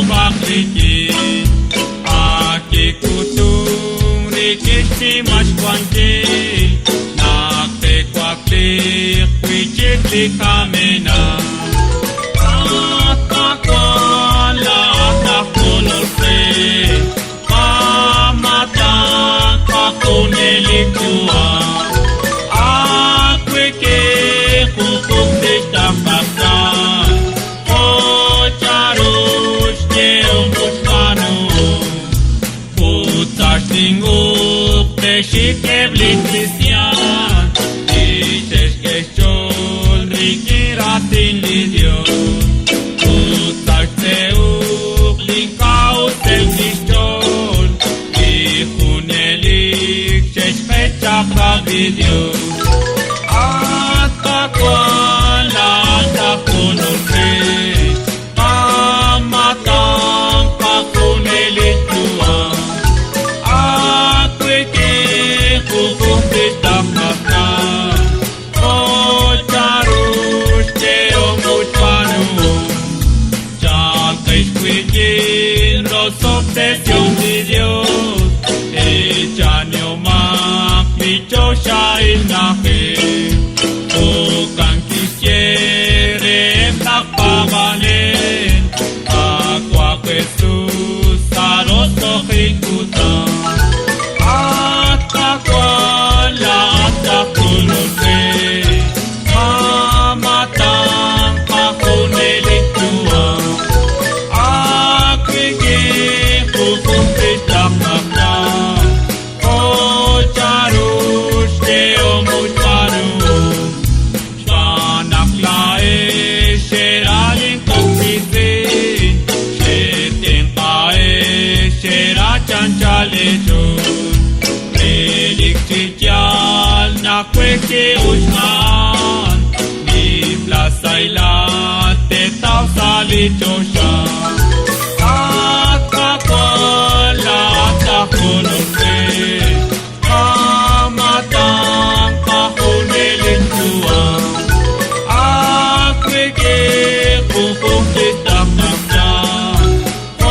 bakliki Aki kutung rikishi mashkwanki Nakte kwakli kwichikli kamena Atakwala atakunulse Kamata kakunelitua Akweke kukuk ditakakta Și cheblit cristian Dicești că șciol richirat in lidio Utaș te uclin caute cristiol Dihunelic și-și fecea ca video Asta coala ta conulce Pamatan ca cunelic tua Obsesión de Dios, echanio más, bicho shainaje, o can quisiere tak pagalen, aqua Jesús aroso ejecuta, hasta cuala hasta conoce, mamatan pa con el tua. Kweke ushman Ni plaza ila te tau sali chosha Ata kola ata konose Amatan kahunelin tua Akweke kukuk ditakakta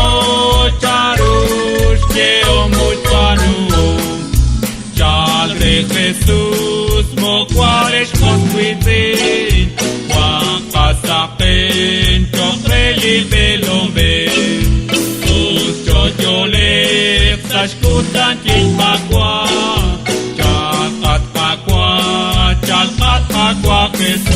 Ocharush ke omutpanu Chalre Jesús mocuareș coscuițin Oacasapen ciocreli belombe Sus ciociolec sașcutan cin pacua Ceacat pacua, cealcat pacua Jesús